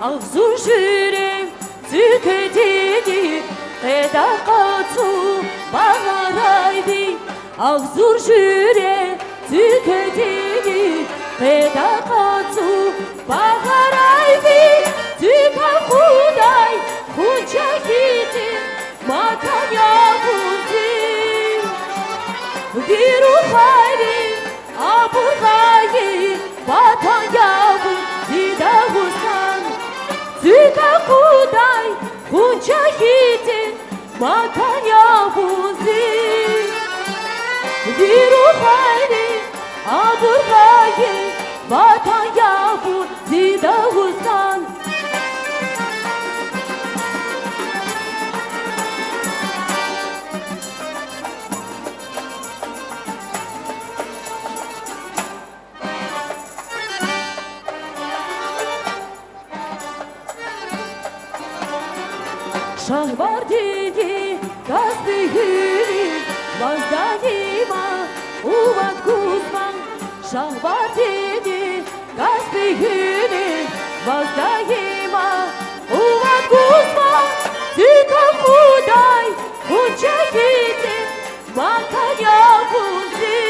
Ağzur jürem tüketini Edakatsu bağıraydı Ağzur jürem tüketini Edakatsu bağıraydı Tüka huday hunca gitti Matan yavuzi Viru hayri aburgayı Vatan yavuzi Dağıstan Tüka huday hunca gitti Matan yavuzi Viru hayri aburgayı Vatan yavuzi Dağıstan Şahvardini gazbihini Vazdayima uvat kuzman Şahvardini gazbihini Vazdayima uvat kuzman Tüka huday hunca gitti Matan yavuzi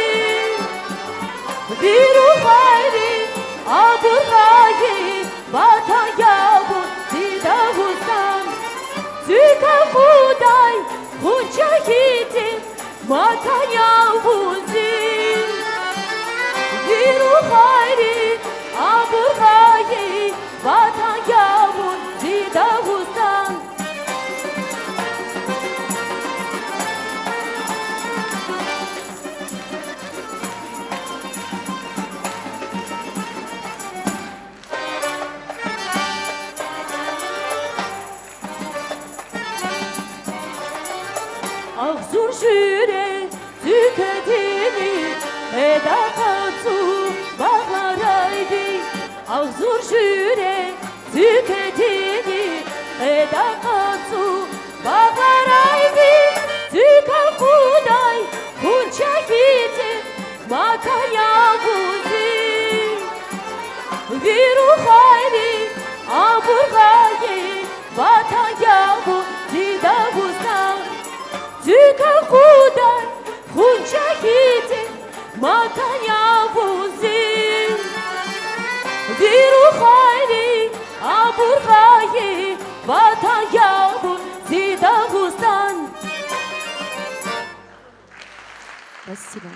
Viru hayri aburgayı Vatan yavuzi Dağıstan Tüka huday hunca gitti Matan yavuzi Viru hayri aburgayı Vatan yavuzi Dağıstan Ağzur jüre tüketini Edakatsu bağıraydı Ağzur jüre tüketini Edakatsu bağıraydı Tüka huday hunca gitti Matan yavuzi Viru hayri aburgayı Vatan yavuzi Dağıstan Tüka huday hunca gitti Matan yavuzi Viru hayri aburgayı Vatan yavuzi Dağıstan Спасибо.